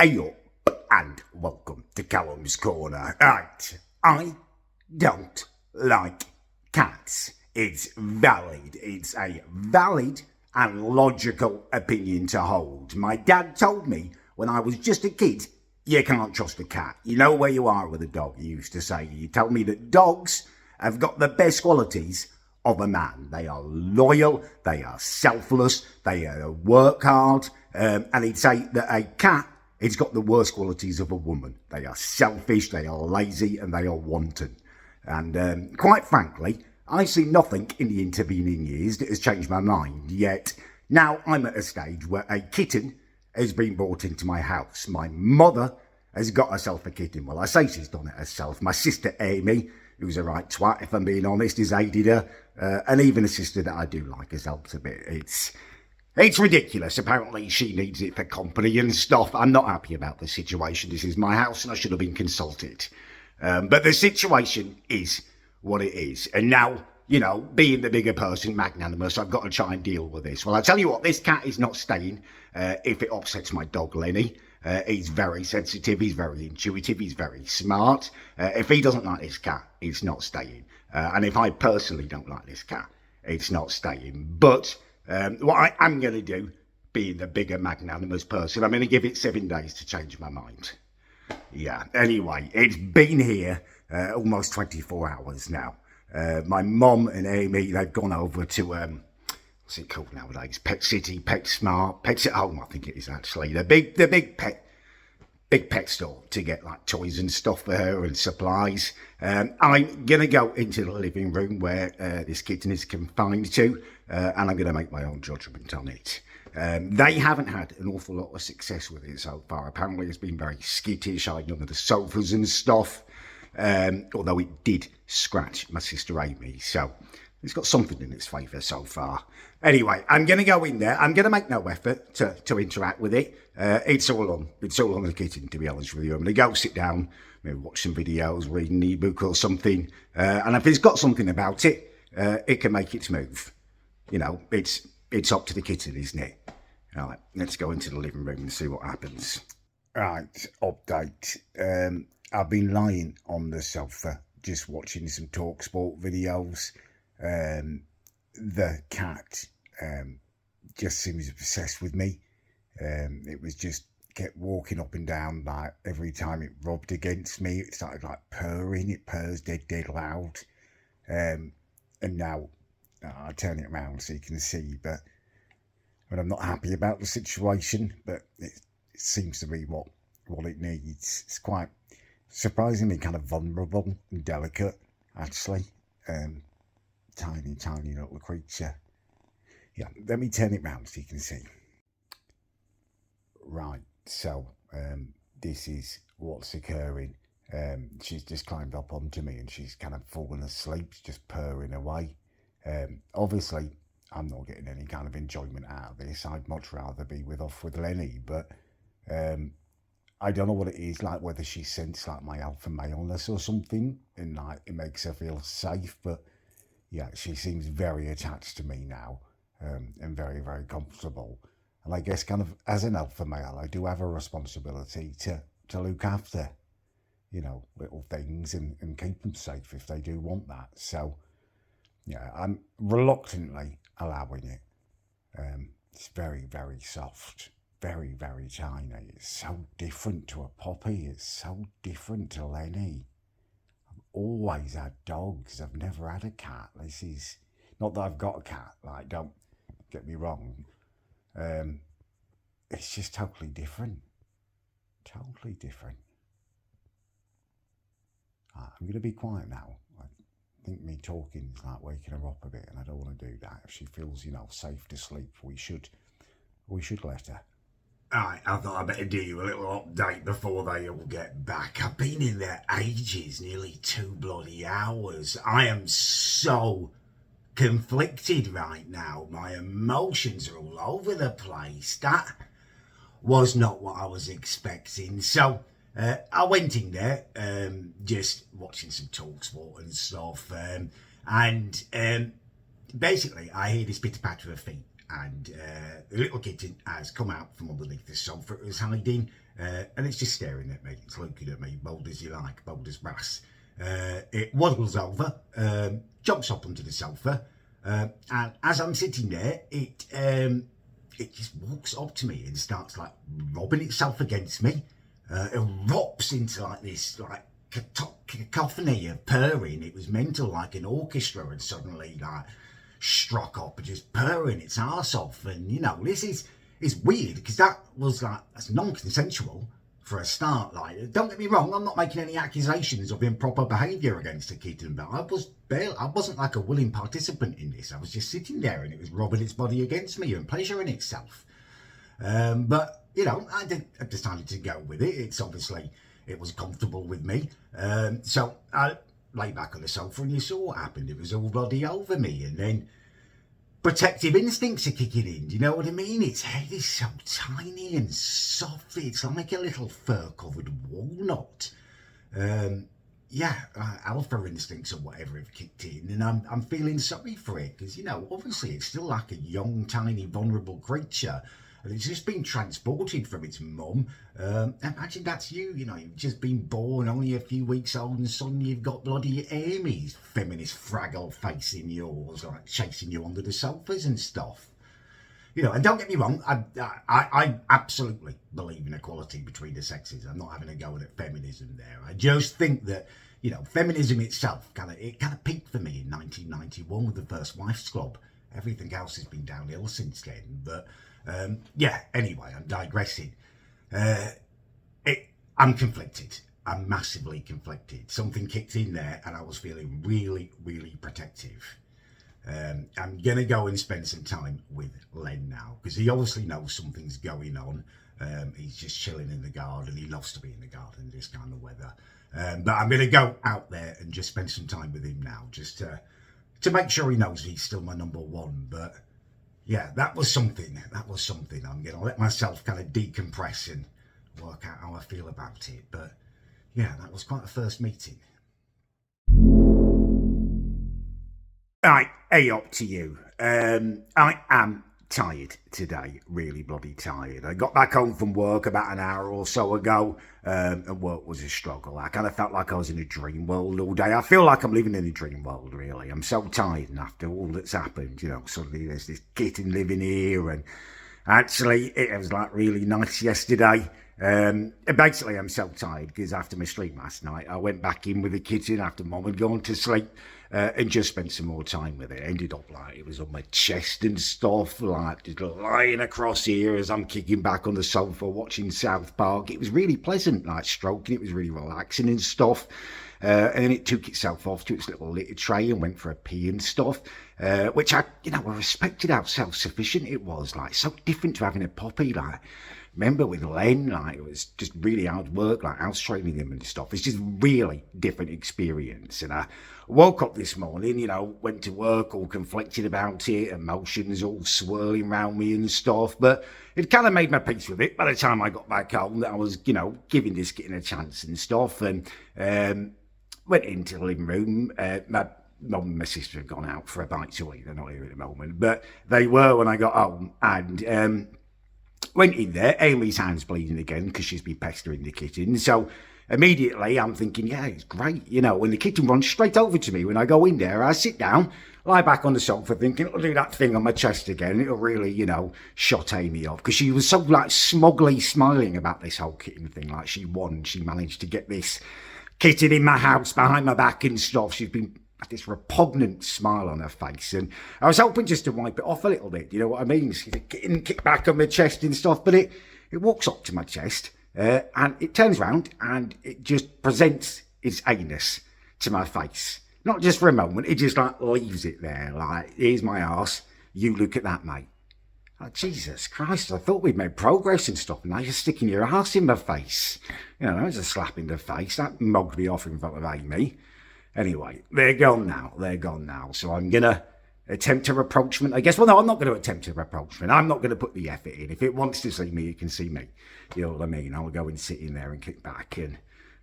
Hey up and welcome to Callums Corner. Right, I don't like cats. It's valid. It's a valid and logical opinion to hold. My dad told me when I was just a kid, you can't trust a cat. You know where you are with a dog, he used to say. He told me that dogs have got the best qualities of a man. They are loyal, they are selfless, they work hard, and he'd say that a cat, it's got the worst qualities of a woman. They are selfish, they are lazy, and they are wanton. And quite frankly, I see nothing in the intervening years that has changed my mind, yet now I'm at a stage where a kitten has been brought into my house. My mother has got herself a kitten. Well, I say she's done it herself. My sister Amy, who's a right twat, if I'm being honest, has aided her. And even a sister that I do like has helped a bit. It's ridiculous. Apparently she needs it for company and stuff. I'm not happy about the situation. This is my house and I should have been consulted. But the situation is what it is. And now, you know, being the bigger person, magnanimous, I've got to try and deal with this. Well, I tell you what, this cat is not staying if it upsets my dog, Lenny. He's very sensitive, he's very intuitive, he's very smart. If he doesn't like this cat, it's not staying. And if I personally don't like this cat, it's not staying. But what I am going to do, being the bigger magnanimous person, I'm going to give it 7 days to change my mind. Yeah, anyway, it's been here almost 24 hours now. My mum and Amy, they've gone over to, what's it called nowadays? Pet City, Pet Smart, Pets at Home, I think it is actually. The big pet store to get like toys and stuff for her and supplies. I'm going to go into the living room where this kitten is confined to, and I'm going to make my own judgment on it. They haven't had an awful lot of success with it so far. Apparently it's been very skittish, hiding under the sofas and stuff, although it did scratch my sister Amy, so it's got something in its favour so far. Anyway, I'm going to go in there. I'm going to make no effort to interact with it. It's all on the kitten, to be honest with you. I'm going to go sit down, maybe watch some videos, read an ebook or something. And if it's got something about it, it can make its move. You know, it's up to the kitten, isn't it? All right, let's go into the living room and see what happens. Right, update. I've been lying on the sofa, just watching some TalkSport videos. The cat just seems obsessed with me. It was just kept walking up and down, like every time it rubbed against me, it started like purring. It purrs dead loud. And now I'll turn it around so you can see, but I'm not happy about the situation, but it seems to be what it needs. It's quite surprisingly kind of vulnerable and delicate, actually. Tiny little creature. Yeah, let me turn it round so you can see. Right, so this is what's occurring. She's just climbed up onto me and she's kind of fallen asleep, just purring away. Obviously, I'm not getting any kind of enjoyment out of this. I'd much rather be off with Lenny, but I don't know what it is, like whether she sensed like my alpha maleness or something, and like it makes her feel safe. But yeah, she seems very attached to me now, and very comfortable. And I guess kind of as an alpha male, I do have a responsibility to look after, you know, little things and keep them safe if they do want that. So yeah, I'm reluctantly allowing it. It's very soft, very tiny. It's so different to a puppy. It's so different to Lenny. I've always had dogs. I've never had a cat. This is not that I've got a cat. Like, don't get me wrong. It's just totally different. Totally different. I'm going to be quiet now. I think me talking is like waking her up a bit, and I don't want to do that. If she feels, you know, safe to sleep, we should let her. Alright, I thought I'd better do you a little update before they all get back. I've been in there ages, nearly 2 bloody hours. I am so conflicted right now. My emotions are all over the place. That was not what I was expecting. So I went in there, just watching some TalkSport and stuff, and basically I hear this pitter patter of feet and the little kitten has come out from underneath the sofa it was hiding, and it's just staring at me. It's looking at me, bold as you like, bold as brass. It waddles over, jumps up onto the sofa, and as I'm sitting there, it just walks up to me and starts like rubbing itself against me. It erupts into like this like cacophony of purring. It was mental, like an orchestra, and suddenly like struck up just purring its arse off. And you know, this is weird because that's non-consensual for a start. Like, don't get me wrong, I'm not making any accusations of improper behaviour against a kitten, but I wasn't like a willing participant in this. I was just sitting there and it was rubbing its body against me and pleasuring itself. But you know, I decided to go with it. It was comfortable with me. So I lay back on the sofa and you saw what happened. It was all bloody over me, and then protective instincts are kicking in. Do you know what I mean? Its head is so tiny and soft. It's like a little fur-covered walnut. Alpha instincts or whatever have kicked in, and I'm feeling sorry for it because, you know, obviously it's still like a young, tiny, vulnerable creature. And it's just been transported from its mum. Imagine that's you, you know, you've just been born, only a few weeks old, and suddenly you've got bloody Amy's feminist fraggle face in yours, like chasing you under the sofas and stuff. You know, and don't get me wrong, I absolutely believe in equality between the sexes. I'm not having a go at feminism there. I just think that, you know, feminism itself kind of peaked for me in 1991 with the First Wives Club. Everything else has been downhill since then, but anyway, I'm digressing. I'm conflicted. I'm massively conflicted. Something kicked in there and I was feeling really, really protective. I'm going to go and spend some time with Len now because he obviously knows something's going on. He's just chilling in the garden. He loves to be in the garden in this kind of weather. But I'm going to go out there and just spend some time with him now, just to make sure he knows he's still my number one. But yeah, that was something. I'm going to let myself kind of decompress and work out how I feel about it. But yeah, that was quite a first meeting. Right, hey up to you. I am tired today, really bloody tired. I got back home from work about an hour or so ago, and work was a struggle. I kind of felt like I was in a dream world all day. I feel like I'm living in a dream world, really. I'm so tired, and after all that's happened, you know, suddenly there's this kitten living here, and actually it was like really nice yesterday. Basically I'm so tired because after my sleep last night, I went back in with the kitten after Mum had gone to sleep. And just spent some more time with it. Ended up like it was on my chest and stuff, like just lying across here as I'm kicking back on the sofa watching South Park. It was really pleasant, like stroking it was really relaxing and stuff. And then it took itself off to its little litter tray and went for a pee and stuff, which I respected how self-sufficient it was, like so different to having a puppy. Like, remember with Len, like it was just really hard work, like house training him and stuff. It's just really different experience. And I woke up this morning, you know, went to work all conflicted about it, emotions all swirling around me and stuff. But it kind of made my peace with it by the time I got back home that I was, you know, giving this kitten a chance and stuff. And went into the living room. My mum and my sister had gone out for a bite to eat. They're not here at the moment, but they were when I got home. And went in there. Amy's hand's bleeding again because she's been pestering the kitten. So immediately I'm thinking, yeah, it's great, you know, when the kitten runs straight over to me. When I go in there, I sit down, lie back on the sofa thinking, it'll do that thing on my chest again. It'll really, you know, shut Amy off because she was so like smugly smiling about this whole kitten thing. Like she won. She managed to get this kitten in my house behind my back and stuff. She's been this repugnant smile on her face, and I was hoping just to wipe it off a little bit, you know what I mean? See the kitten kick back on my chest and stuff, but it walks up to my chest, and it turns around and it just presents its anus to my face. Not just for a moment, it just like leaves it there, like, here's my arse, you look at that, mate. Like, Jesus Christ, I thought we'd made progress and stuff, and now you're sticking your arse in my face. You know, that was a slap in the face. That mugged me off in front of Amy. Anyway, they're gone now. So I'm going to attempt a rapprochement, I guess. Well, no, I'm not going to attempt a rapprochement. I'm not going to put the effort in. If it wants to see me, it can see me. You know what I mean? I'll go and sit in there and kick back, and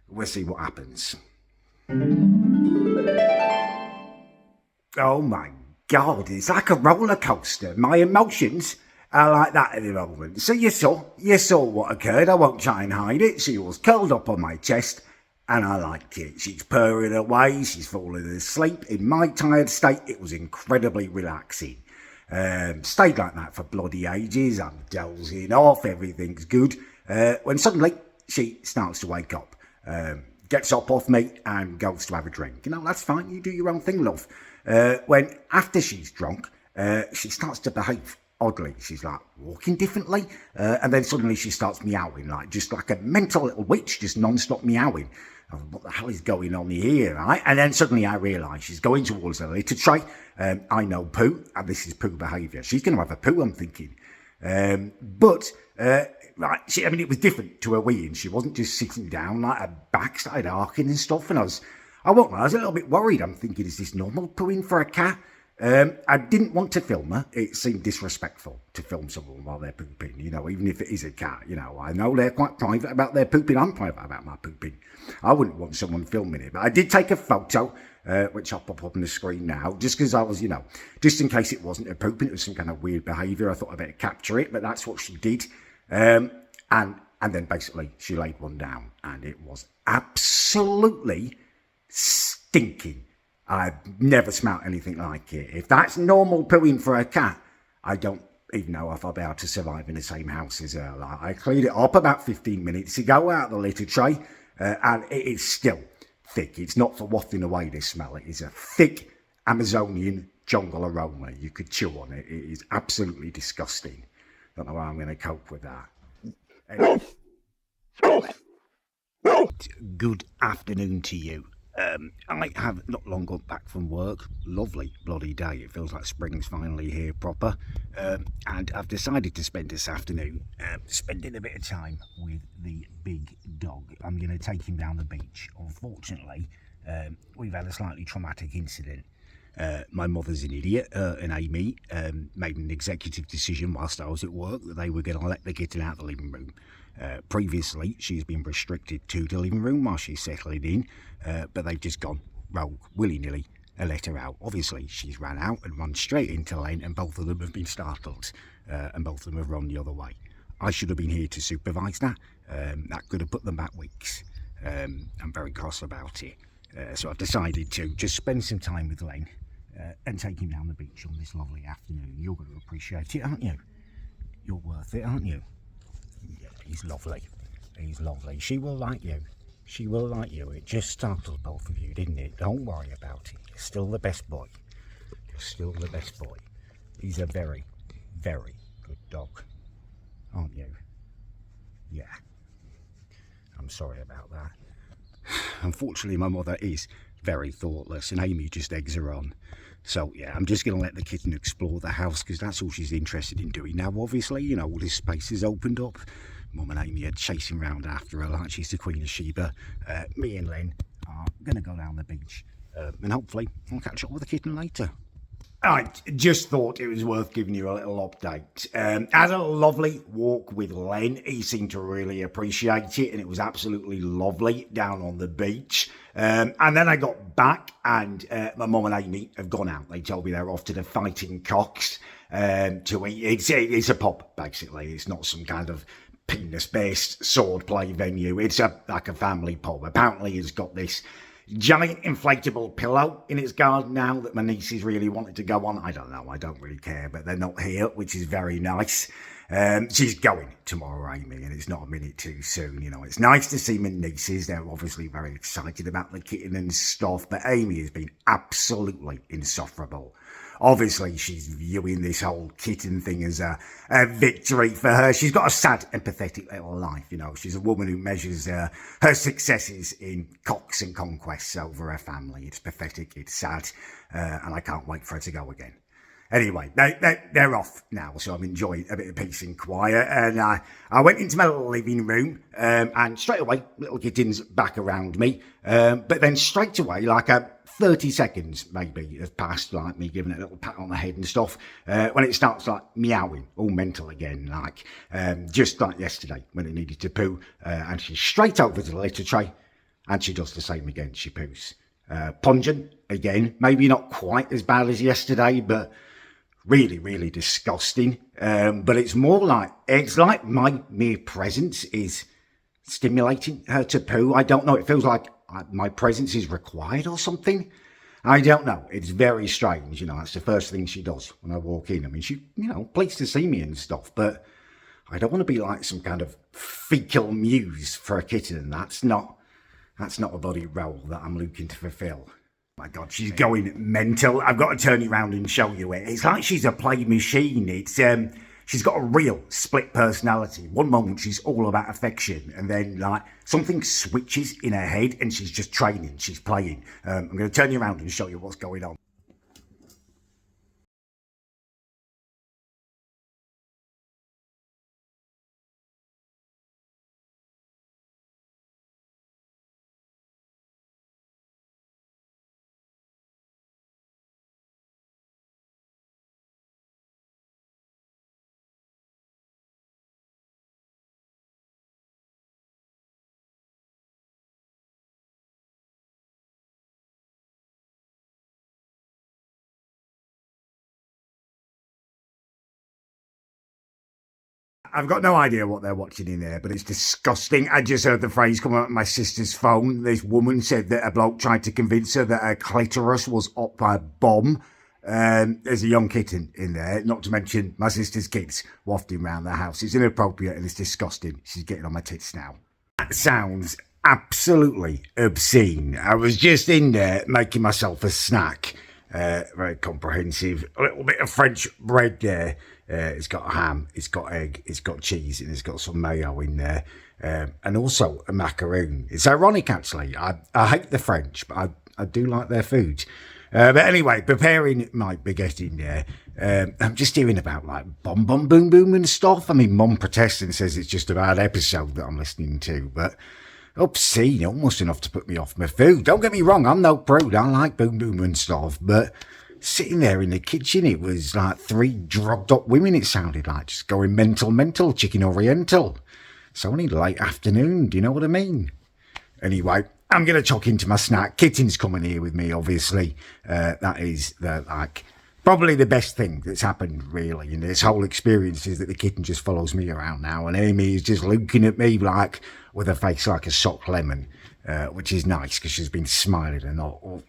we'll see what happens. Oh my God, it's like a roller coaster. My emotions are like that at the moment. So you saw what occurred. I won't try and hide it. She was curled up on my chest, and I liked it. She's purring away. She's falling asleep. In my tired state, it was incredibly relaxing. Stayed like that for bloody ages. I'm dozing off. Everything's good. When suddenly she starts to wake up. Gets up off me and goes to have a drink. That's fine. You do your own thing, love. When after she's drunk, she starts to behave oddly. She's like walking differently, and then suddenly she starts meowing, just like a mental little witch, just non-stop meowing. What the hell is going on here, right? And then suddenly I realise she's going towards the litter tray. I know poo, and this is poo behaviour. She's going to have a poo, I'm thinking. Right, it was different to her weeing. She wasn't just sitting down, like her back started arcing and stuff. And I won't lie, I was a little bit worried. I'm thinking, is this normal pooing for a cat? I didn't want to film her. It seemed disrespectful to film someone while they're pooping, even if it is a cat. I know they're quite private about their pooping. I'm private about my pooping. I wouldn't want someone filming it. But I did take a photo, which I'll pop up on the screen now, just because I was, just in case it wasn't a pooping, it was some kind of weird behaviour. I thought I'd better capture it, but that's what she did. And then basically she laid one down, and it was absolutely stinking. I've never smelt anything like it. If that's normal pooing for a cat, I don't even know if I'll be able to survive in the same house as her. I cleaned it up about 15 minutes ago out of the litter tray, and it is still thick. It's not for wafting away this smell. It is a thick Amazonian jungle aroma. You could chew on it. It is absolutely disgusting. Don't know how I'm going to cope with that. Anyway. Good afternoon to you. I have not long got back from work. Lovely bloody day. It feels like spring's finally here proper. And I've decided to spend this afternoon spending a bit of time with the big dog. I'm going to take him down the beach. Unfortunately, we've had a slightly traumatic incident. My mother's an idiot, and Amy made an executive decision whilst I was at work that they were going to let the kitten out of the living room. Previously, she's been restricted to the living room while she's settling in, but they've just gone rogue, willy-nilly, and let her out. Obviously, she's ran out and run straight into lane, and both of them have been startled, and both of them have run the other way. I should have been here to supervise that. That could have put them back weeks. I'm very cross about it. So I've decided to just spend some time with Lane and take him down the beach on this lovely afternoon. You're going to appreciate it, aren't you? You're worth it, aren't you? Yeah, he's lovely. He's lovely. She will like you. She will like you. It just startled both of you, didn't it? Don't worry about it. You're still the best boy. You're still the best boy. He's a very, very good dog, aren't you? Yeah. I'm sorry about that. Unfortunately, my mother is very thoughtless, and Amy just eggs her on. So, yeah, I'm just going to let the kitten explore the house, because that's all she's interested in doing. Now, obviously, all this space is opened up. Mum and Amy are chasing around after her like she's the Queen of Sheba. Me and Len are going to go down the beach, and hopefully I'll catch up with the kitten later. I just thought it was worth giving you a little update. Had a lovely walk with Len. He seemed to really appreciate it, and it was absolutely lovely down on the beach. And then I got back, and my mum and Amy have gone out. They told me they're off to the Fighting Cocks to eat. It's a pub, basically. It's not some kind of penis-based swordplay venue. It's like a family pub. Apparently, it's got this giant inflatable pillow in its garden now that my nieces really wanted to go on. I don't know, I don't really care, but they're not here, which is very nice. She's going tomorrow, Amy, and it's not a minute too soon. It's nice to see my nieces. They're obviously very excited about the kitten and stuff, but Amy has been absolutely insufferable. Obviously, she's viewing this whole kitten thing as a victory for her. She's got a sad and pathetic little life, She's a woman who measures her successes in cocks and conquests over her family. It's pathetic, it's sad, and I can't wait for her to go again. Anyway, they're off now, so I'm enjoying a bit of peace and quiet. And I went into my little living room, and straight away, little kitten's back around me. But then straight away, like 30 seconds maybe has passed, like me giving it a little pat on the head and stuff, when it starts like meowing, all mental again, just like yesterday when it needed to poo. And she's straight over to the litter tray, and she does the same again. She poos. Pungent, again, maybe not quite as bad as yesterday, but really, really disgusting. But it's like my mere presence is stimulating her to poo. I don't know. It feels like my presence is required or something. I don't know. It's very strange. That's the first thing she does when I walk in. I mean, she, pleased to see me and stuff, but I don't want to be like some kind of fecal muse for a kitten. That's not a bloody role that I'm looking to fulfill. My God, she's going mental. I've got to turn it around and show you it. It's like she's a play machine. She's got a real split personality. One moment she's all about affection, and then like something switches in her head, and she's just training. She's playing. I'm going to turn you around and show you what's going on. I've got no idea what they're watching in there, but it's disgusting. I just heard the phrase come out of my sister's phone. This woman said that a bloke tried to convince her that her clitoris was up by a bomb. There's a young kitten in there, not to mention my sister's kids wafting around the house. It's inappropriate and it's disgusting. She's getting on my tits now. That sounds absolutely obscene. I was just in there making myself a snack. Very comprehensive. A little bit of French bread there. It's got ham, it's got egg, it's got cheese, and it's got some mayo in there. And also a macaroon. It's ironic, actually. I hate the French, but I do like their food. But anyway, preparing my baguette in there, I'm just hearing about like bomb boom boom and stuff. I mean, Mum protests and says it's just a bad episode that I'm listening to, but obscene, almost enough to put me off my food. Don't get me wrong, I'm no prude. I like boom boom and stuff, but sitting there in the kitchen, it was like 3 drugged up women, it sounded like, just going mental, chicken oriental. It's only late afternoon, do you know what I mean? Anyway, I'm going to chuck into my snack. Kitten's coming here with me, obviously. That is probably the best thing that's happened, really, in this whole experience, is that the kitten just follows me around now, and Amy is just looking at me like with a face like a sock lemon, which is nice because she's been smiling and all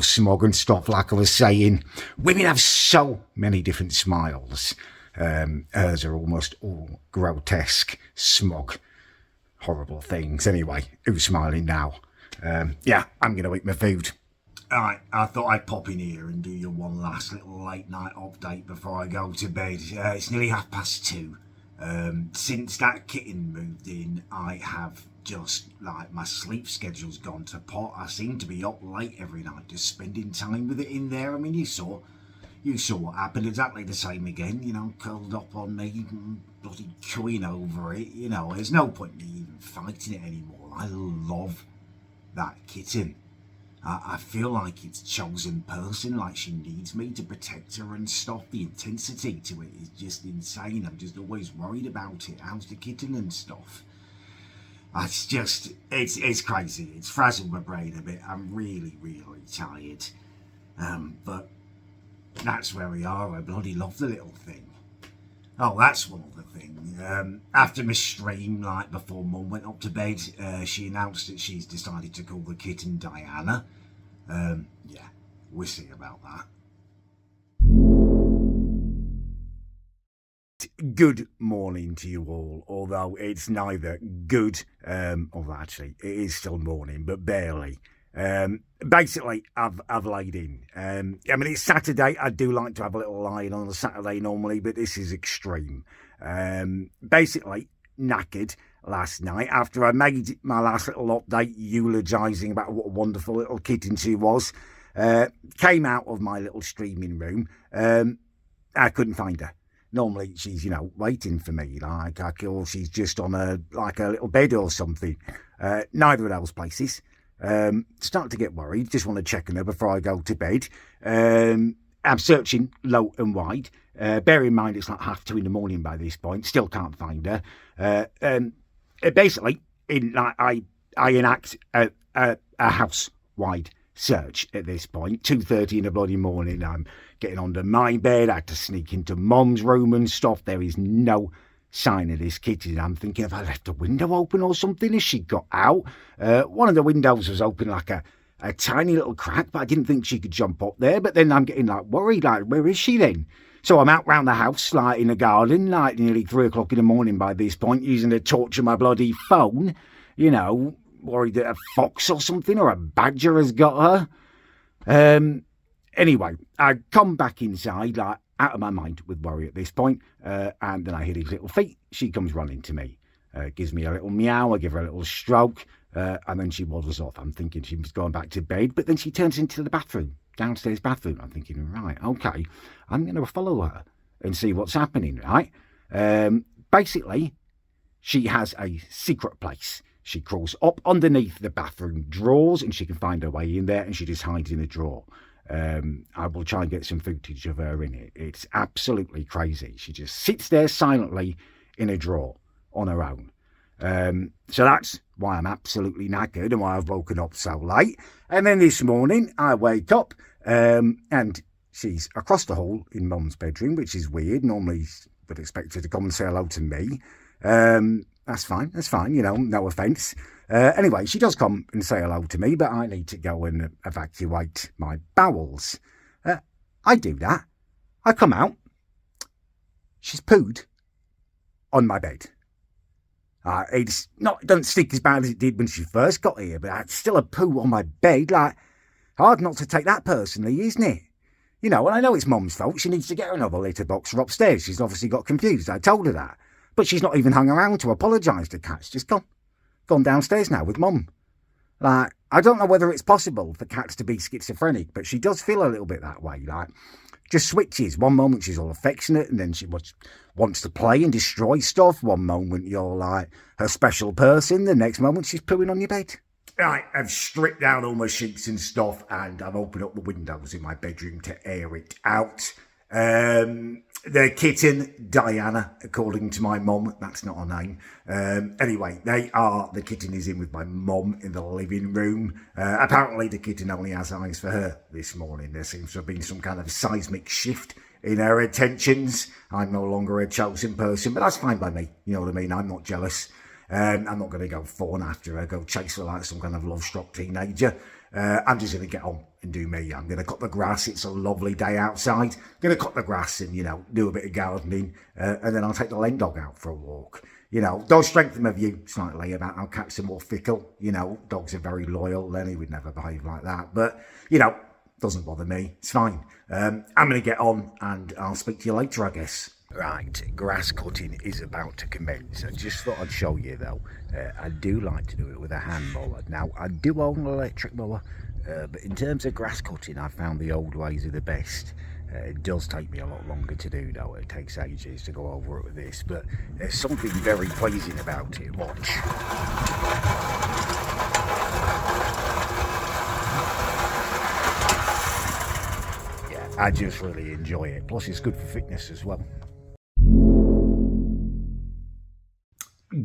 smug and stuff. Like I was saying, women have so many different smiles. Hers are almost all grotesque, smug, horrible things. Anyway, who's smiling now? Yeah, I'm going to eat my food. Alright, I thought I'd pop in here and do you one last little late night update before I go to bed. It's nearly 2:30. Since that kitten moved in, I have just, my sleep schedule's gone to pot. I seem to be up late every night, just spending time with it in there. I mean, you saw what happened, exactly the same again, curled up on me, bloody cooing over it, there's no point in me even fighting it anymore. I love that kitten. I feel like it's chosen person, like she needs me to protect her and stuff. The intensity to it is just insane. I'm just always worried about it. How's the kitten and stuff? It's crazy. It's frazzled my brain a bit. I'm really, really tired. But that's where we are. I bloody love the little thing. Oh, that's one other thing. After my stream, before Mum went up to bed, she announced that she's decided to call the kitten Diana. Yeah, we'll see about that. Good morning to you all, although it's neither good, although actually it is still morning, but barely. Basically, I've laid in. I mean, it's Saturday. I do like to have a little lie-in on a Saturday normally, but this is extreme. Basically, knackered last night after I made my last little update eulogising about what a wonderful little kitten she was. Came out of my little streaming room. I couldn't find her. Normally she's, waiting for me, or she's just on a little bed or something. Neither of those places. Starting to get worried, just want to check on her before I go to bed. I'm searching low and wide. Bear in mind it's like 2:30 in the morning by this point, still can't find her. Basically, I enact a house-wide search at this point. 2:30 in the bloody morning. I'm getting onto my bed. I had to sneak into Mum's room and stuff. There is no sign of this kitten. I'm thinking, have I left a window open or something? Has she got out? One of the windows was open like a tiny little crack, but I didn't think she could jump up there. But then I'm getting like worried, like, where is she then? So I'm out round the house, like in the garden, like nearly 3 o'clock in the morning by this point, using the torch of my bloody phone, you know, worried that a fox or something or a badger has got her. Anyway, I come back inside, like out of my mind with worry at this point, and then I hear these little feet. She comes running to me, gives me a little meow, I give her a little stroke, and then she waddles off. I'm thinking she was going back to bed, but then she turns into the bathroom, downstairs bathroom. I'm thinking, right, okay, I'm going to follow her and see what's happening, right? Basically, she has a secret place. She crawls up underneath the bathroom drawers and she can find her way in there, and she just hides in a drawer. I will try and get some footage of her in it. It's absolutely crazy. She just sits there silently in a drawer on her own. So that's why I'm absolutely knackered and why I've woken up so late. And then this morning I wake up and she's across the hall in Mum's bedroom, which is weird. Normally would expect her to come and say hello to me. That's fine, you know, no offence. Anyway, she does come and say hello to me, but I need to go and evacuate my bowels. I do that. I come out. She's pooed on my bed. It don't stink as bad as it did when she first got here, but it's still a poo on my bed. Like, hard not to take that personally, isn't it? You know, and I know it's Mum's fault. She needs to get her another litter box for upstairs. She's obviously got confused. I told her that. But she's not even hung around to apologise to Cats. Just gone downstairs now with Mum. Like, I don't know whether it's possible for Cats to be schizophrenic, but she does feel a little bit that way. Like, just switches. One moment she's all affectionate and then she wants to play and destroy stuff. One moment you're like her special person. The next moment she's pooing on your bed. Right, I've stripped down all my sheets and stuff and I've opened up the windows in my bedroom to air it out. The kitten, Diana, according to my mum, that's not her name. Anyway, the kitten is in with my mum in the living room. Apparently the kitten only has eyes for her this morning. There seems to have been some kind of seismic shift in her attentions. I'm no longer a chosen person, but that's fine by me. You know what I mean? I'm not jealous. I'm not going to go fawn after her, go chase her like some kind of love-struck teenager. I'm just going to get on and do me. I'm going to cut the grass. It's a lovely day outside. I'm going to cut the grass and, you know, do a bit of gardening. And then I'll take the len dog out for a walk. You know, does strengthen my view slightly about how cats are more fickle. You know, dogs are very loyal. Lenny would never behave like that. But, you know, doesn't bother me. It's fine. I'm going to get on and I'll speak to you later, I guess. Right, grass cutting is about to commence. I just thought I'd show you though. I do like to do it with a hand mower. Now, I do own an electric mower, but in terms of grass cutting, I found the old ways are the best. It does take me a lot longer to do though. It takes ages to go over it with this, but there's something very pleasing about it. Watch. Yeah, I just really enjoy it. Plus, it's good for fitness as well.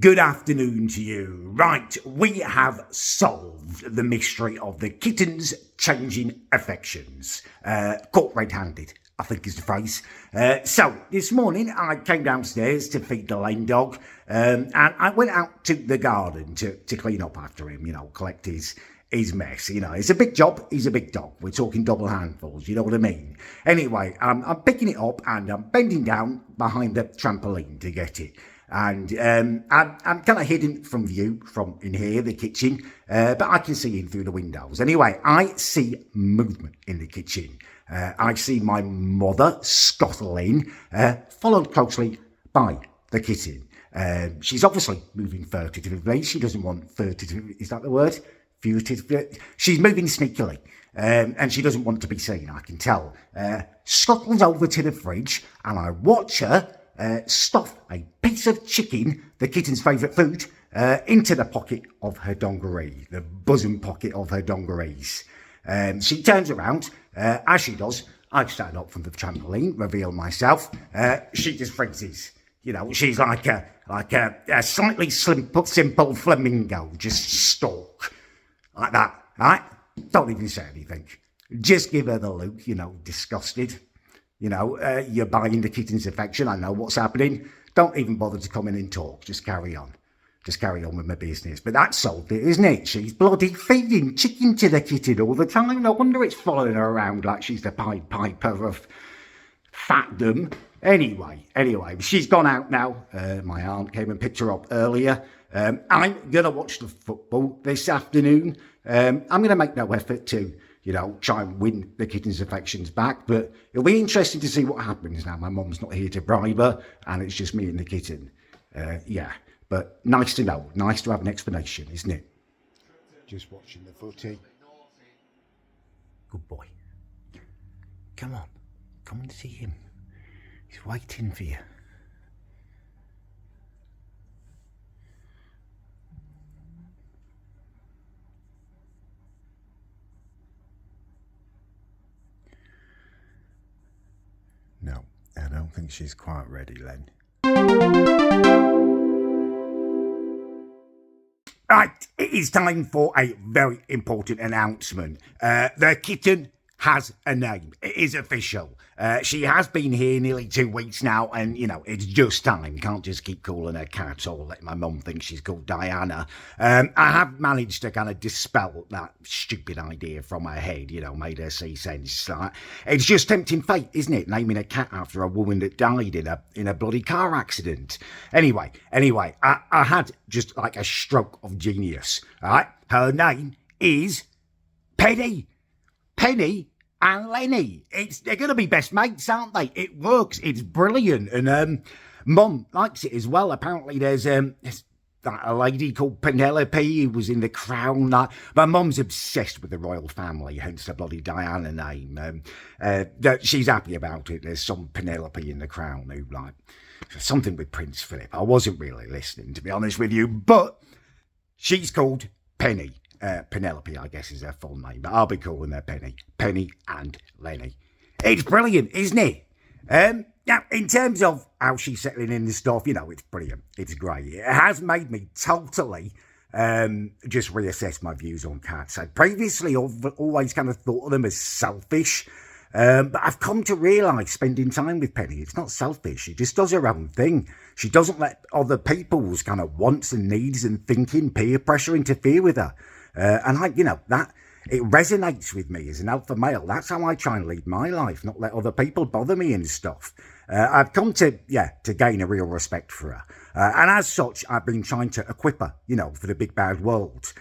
Good afternoon to you. Right, we have solved the mystery of the kitten's changing affections. Caught red-handed, I think is the phrase. So, this morning I came downstairs to feed the lame dog, and I went out to the garden to clean up after him, you know, collect his mess. You know, it's a big job, he's a big dog. We're talking double handfuls, you know what I mean? Anyway, I'm picking it up and I'm bending down behind the trampoline to get it. And I'm kind of hidden from view from in here, the kitchen, but I can see in through the windows. Anyway, I see movement in the kitchen. I see my mother scuttling, followed closely by the kitten. She's obviously moving furtively. She doesn't want furtive, is that the word? Furtive. She's moving sneakily, and she doesn't want to be seen, I can tell. Scuttles over to the fridge, and I watch her stuff a piece of chicken, the kitten's favourite food, into the pocket of her dungaree, the bosom pocket of her dungarees. She turns around, as she does, I stand up from the trampoline, reveal myself. She just freezes. You know, she's like a slightly simple flamingo, just stalk. Like that, right? Don't even say anything. Just give her the look, disgusted. You're buying the kitten's affection. I know what's happening. Don't even bother to come in and talk. Just carry on. Just carry on with my business. But that solved it, isn't it? She's bloody feeding chicken to the kitten all the time. No wonder it's following her around like she's the Pied Piper of fatdom. Anyway, she's gone out now. My aunt came and picked her up earlier. I'm going to watch the football this afternoon. I'm going to make no effort to, try and win the kitten's affections back. But it'll be interesting to see what happens now. My mum's not here to bribe her, and it's just me and the kitten. Yeah, but nice to know. Nice to have an explanation, isn't it? Just watching the footy. Good boy. Come on. Come and see him. He's waiting for you. No, I don't think she's quite ready, Len. Right, it is time for a very important announcement. The kitten has a name. It is official. She has been here nearly 2 weeks now, and, it's just time. Can't just keep calling her Cat or let my mum think she's called Diana. I have managed to kind of dispel that stupid idea from her head, made her see sense. It's just tempting fate, isn't it? Naming a cat after a woman that died in a bloody car accident. Anyway, I had just like a stroke of genius, all right? Her name is Penny. Penny and Lenny. They're going to be best mates, aren't they? It works. It's brilliant. And Mum likes it as well. Apparently there's a lady called Penelope who was in The Crown. My mum's obsessed with the royal family, hence the bloody Diana name. She's happy about it. There's some Penelope in The Crown who, something with Prince Philip. I wasn't really listening, to be honest with you, but she's called Penny. Penelope, I guess, is her full name, but I'll be calling her Penny. Penny and Lenny. It's brilliant, isn't it? Now, in terms of how she's settling in and stuff, it's brilliant. It's great. It has made me totally just reassess my views on cats. I'd previously always kind of thought of them as selfish, but I've come to realise spending time with Penny, it's not selfish. She just does her own thing. She doesn't let other people's kind of wants and needs and thinking, peer pressure interfere with her. And that it resonates with me as an alpha male. That's how I try and lead my life, not let other people bother me and stuff. I've come to gain a real respect for her. And as such, I've been trying to equip her, for the big bad world.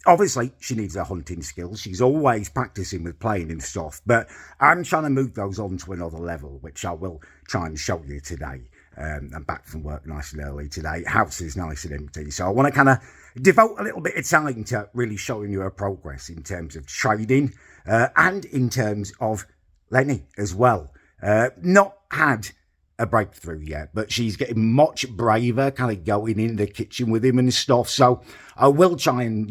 Obviously, she needs her hunting skills. She's always practicing with playing and stuff. But I'm trying to move those on to another level, which I will try and show you today. I'm back from work nice and early today. House is nice and empty. So I want to kind of devote a little bit of time to really showing you her progress in terms of trading and in terms of Lenny as well. Not had a breakthrough yet, but she's getting much braver, kind of going in the kitchen with him and stuff. So I will try and,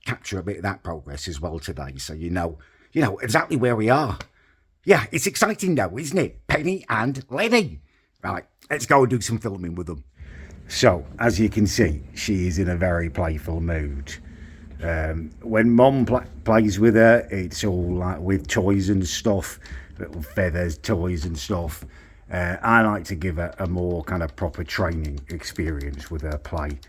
capture a bit of that progress as well today. So you know exactly where we are. Yeah, it's exciting though, isn't it? Penny and Lenny. Right, let's go and do some filming with them. So, as you can see, she is in a very playful mood. When Mum plays with her, it's all like with toys and stuff, little feathers, toys and stuff. I like to give her a more kind of proper training experience with her play.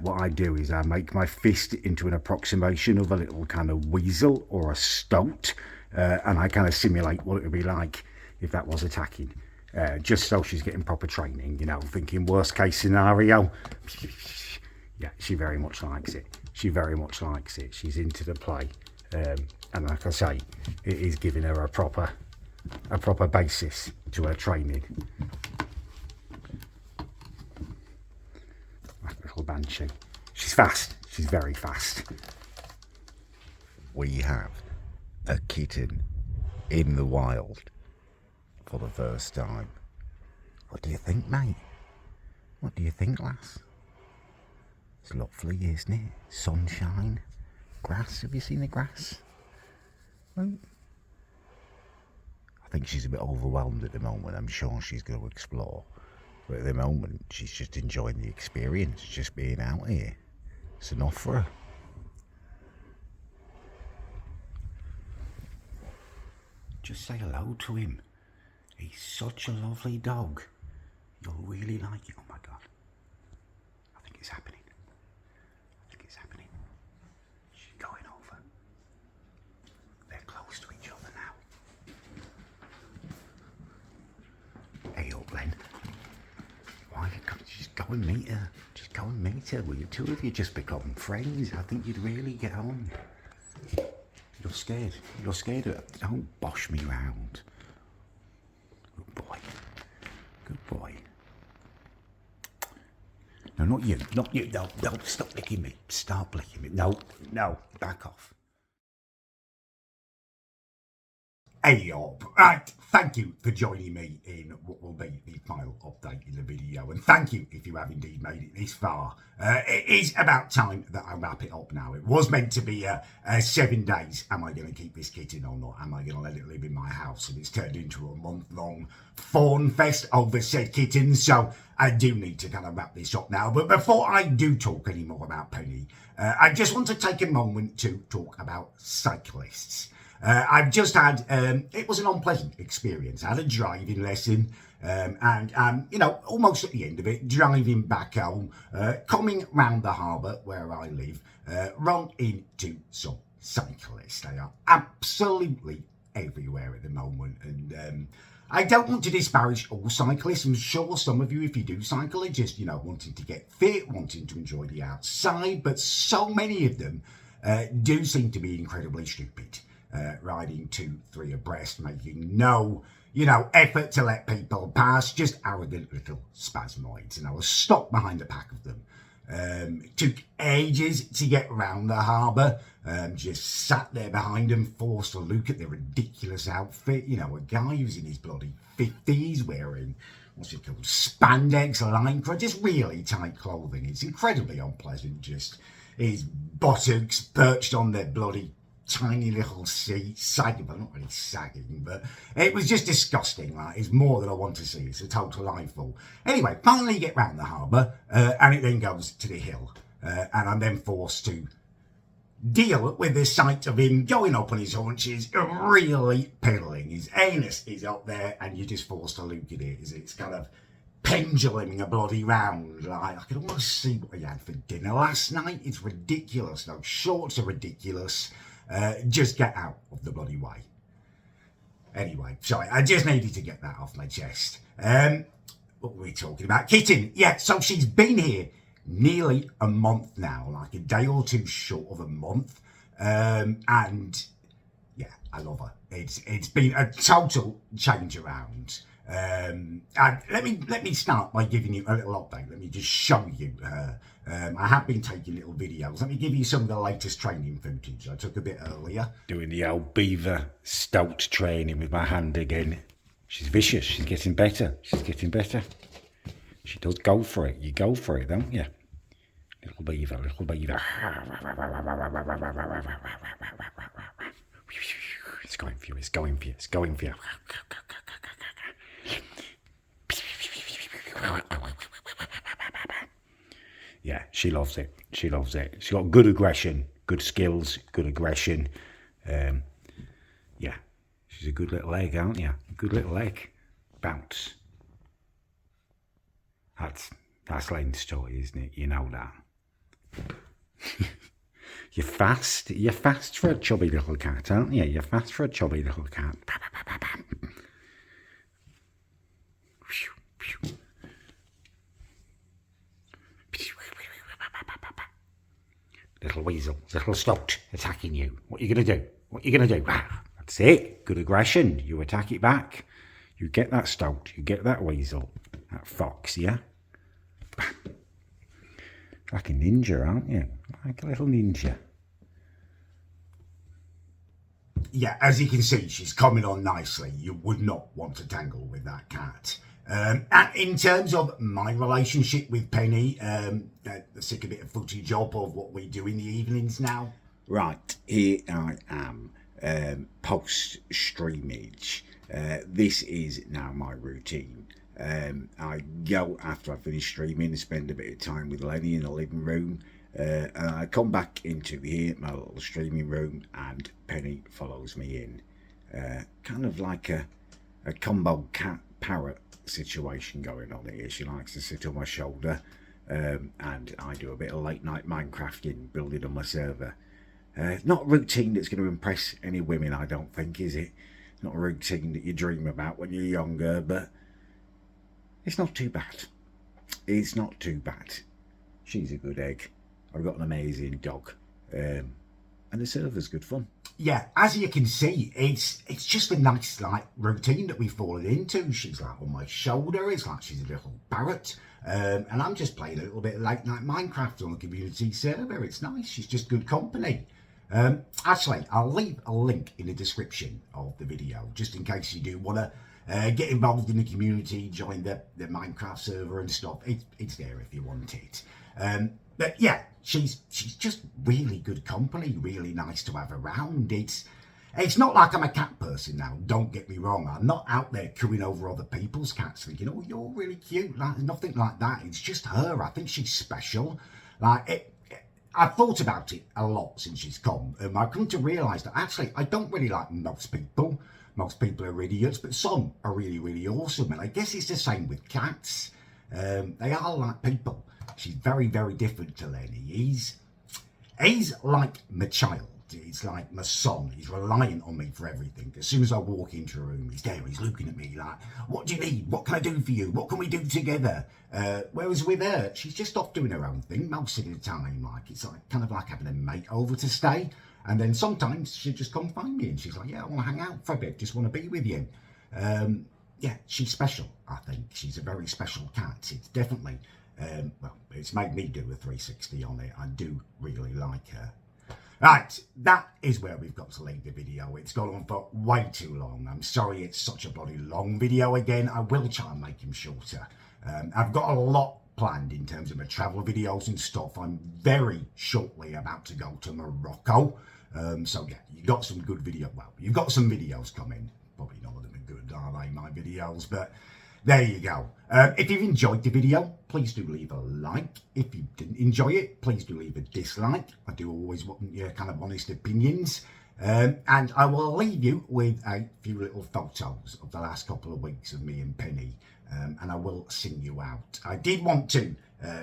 What I do is I make my fist into an approximation of a little kind of weasel or a stoat, and I kind of simulate what it would be like if that was attacking. Just so she's getting proper training, thinking worst case scenario. Yeah, she very much likes it. She's into the play. And like I say, it is giving her a proper basis to her training. Like a little banshee. She's fast. She's very fast. We have a kitten in the wild. For the first time. What do you think, mate? What do you think, lass? It's lovely, isn't it? Sunshine, grass. Have you seen the grass? Well, I think she's a bit overwhelmed at the moment. I'm sure she's going to explore. But at the moment, she's just enjoying the experience, just being out here. It's enough for her. Just say hello to him. He's such a lovely dog. You'll really like it. Oh my God. I think it's happening. She's going over. They're close to each other now. Hey up then. Why can't you just go and meet her? Just go and meet her. Will you two of you just become friends? I think you'd really get on. You're scared. You're scared of it. Don't bosh me round. Good boy. Good boy. No, not you. Not you. No, no, stop licking me. Stop licking me. No, no, back off. Hey up. Right, thank you for joining me in what will be the final update in the video, and thank you if you have indeed made it this far. It is about time that I wrap it up now. It was meant to be 7 days. Am I going to keep this kitten or not? Am I going to let it live in my house? And it's turned into a month-long fawn fest over said kittens, so I do need to kind of wrap this up now. But before I do talk any more about Penny, I just want to take a moment to talk about cyclists. I've just had, it was an unpleasant experience. I had a driving lesson and you know, almost at the end of it, driving back home, coming round the harbour where I live, run into some cyclists. They are absolutely everywhere at the moment. And I don't want to disparage all cyclists. I'm sure some of you, if you do cycle, are just, you know, wanting to get fit, wanting to enjoy the outside. But so many of them do seem to be incredibly stupid. Riding 2-3 abreast, making no, you know, effort to let people pass, just arrogant little spasmoids. And I was stopped behind a pack of them. It took ages to get round the harbour. Just sat there behind them, forced to look at their ridiculous outfit. You know, a guy who's in his bloody 50s wearing, what's it called, spandex, lycra, just really tight clothing. It's incredibly unpleasant, just his buttocks perched on their bloody tiny little seat, sagging, but not really sagging, but it was just disgusting. Like, it's more than I want to see. It's a total eyeful. Anyway, finally get round the harbour, and it then goes to the hill, and I'm then forced to deal with the sight of him going up on his haunches, really pedalling. His anus is up there, and you're just forced to look at it as it's kind of penduluming a bloody round. Like, I could almost see what he had for dinner last night. It's ridiculous. Those shorts are ridiculous. Just get out of the bloody way. Anyway, sorry, I just needed to get that off my chest. What were we talking about? Kitten, yeah, so she's been here nearly a month now, like a day or two short of a month. And yeah, I love her. It's been a total change around. And let me start by giving you a little update. Let me just show you her. I have been taking little videos. Let me give you some of the latest training footage I took a bit earlier. Doing the old beaver stout training with my hand again. She's vicious. She's getting better. She's getting better. She does go for it. You go for it, don't you? Little beaver, little beaver. It's going for you. It's going for you. It's going for you. Yeah, she loves it. She loves it. She's got good aggression, good skills, good aggression. Yeah, she's a good little egg, aren't you? A good little egg. Bounce. That's Lane's toy, isn't it? You know that. You're fast. You're fast for a chubby little cat, aren't you? You're fast for a chubby little cat. Little weasel, little stoat attacking you. What are you going to do? What are you going to do? That's it. Good aggression. You attack it back. You get that stoat. You get that weasel. That fox, yeah? Like a ninja, aren't you? Like a little ninja. Yeah, as you can see, she's coming on nicely. You would not want to tangle with that cat. And in terms of my relationship with Penny, let's take a bit of footage up of what we do in the evenings now. Right, here I am, post-streamage. This is now my routine. I go after I finish streaming and spend a bit of time with Lenny in the living room. And I come back into here, my little streaming room, and Penny follows me in. Kind of like a combo cat parrot situation going on here. She likes to sit on my shoulder, and I do a bit of late night Minecrafting, building on my server. Not a routine that's going to impress any women, I don't think, is it? Not a routine that you dream about when you're younger, but it's not too bad. It's not too bad. She's a good egg. I've got an amazing dog, and the server's good fun. Yeah, as you can see, it's just a nice like routine that we've fallen into. She's like on my shoulder. It's like she's a little parrot, and I'm just playing a little bit of late night Minecraft on the community server. It's nice. She's just good company. Actually, I'll leave a link in the description of the video just in case you do want to get involved in the community, join the Minecraft server and stuff. It's there if you want it. But yeah, she's just really good company, really nice to have around. It's not like I'm a cat person now, don't get me wrong. I'm not out there cooing over other people's cats thinking, oh, you're really cute. Like, nothing like that. It's just her. I think she's special. I've thought about it a lot since she's come. I've come to realise that actually I don't really like most people. Most people are idiots, but some are really, really awesome. And I guess it's the same with cats. They are like people. She's very, very different to Lenny. He's like my child. He's like my son. He's reliant on me for everything. As soon as I walk into a room, he's there. He's looking at me like, what do you need? What can I do for you? What can we do together? Whereas with her, she's just off doing her own thing most of the time. Like, it's like kind of like having a mate over to stay. And then sometimes she'll just come find me and she's like, yeah, I want to hang out for a bit. Just want to be with you. Yeah, she's special, I think. She's a very special cat. It's definitely, well, it's made me do a 360 on it. I do really like her. Right, that is where we've got to leave the video. It's gone on for way too long. I'm sorry it's such a bloody long video again. I will try and make him shorter. I've got a lot planned in terms of my travel videos and stuff. I'm very shortly about to go to Morocco. So yeah, you got some good video. Well, you've got some videos coming. Probably none of them are good, are they, my videos? But there you go. If you've enjoyed the video, please do leave a like. If you didn't enjoy it, please do leave a dislike. I do always want your kind of honest opinions. And I will leave you with a few little photos of the last couple of weeks of me and Penny. And I will sing you out. I did want to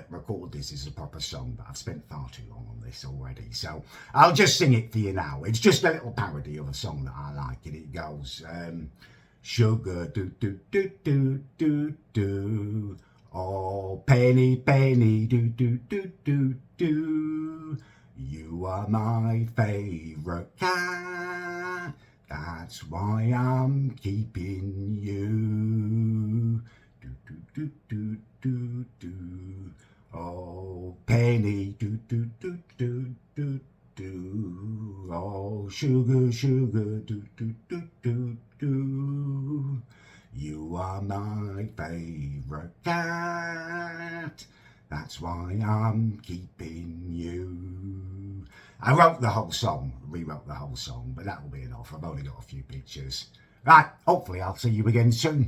record this as a proper song, but I've spent far too long on this already. So I'll just sing it for you now. It's just a little parody of a song that I like. And it goes, sugar do do do do do do. Oh, penny, penny, do do do do do. You are my favourite cat. That's why I'm keeping you. Do do do do do do. Oh, penny, do do do do do do. Oh, sugar, sugar, do do do do do. You are my favourite cat. That's why I'm keeping you. I wrote the whole song, rewrote the whole song, but that'll be enough. I've only got a few pictures. Right, hopefully I'll see you again soon.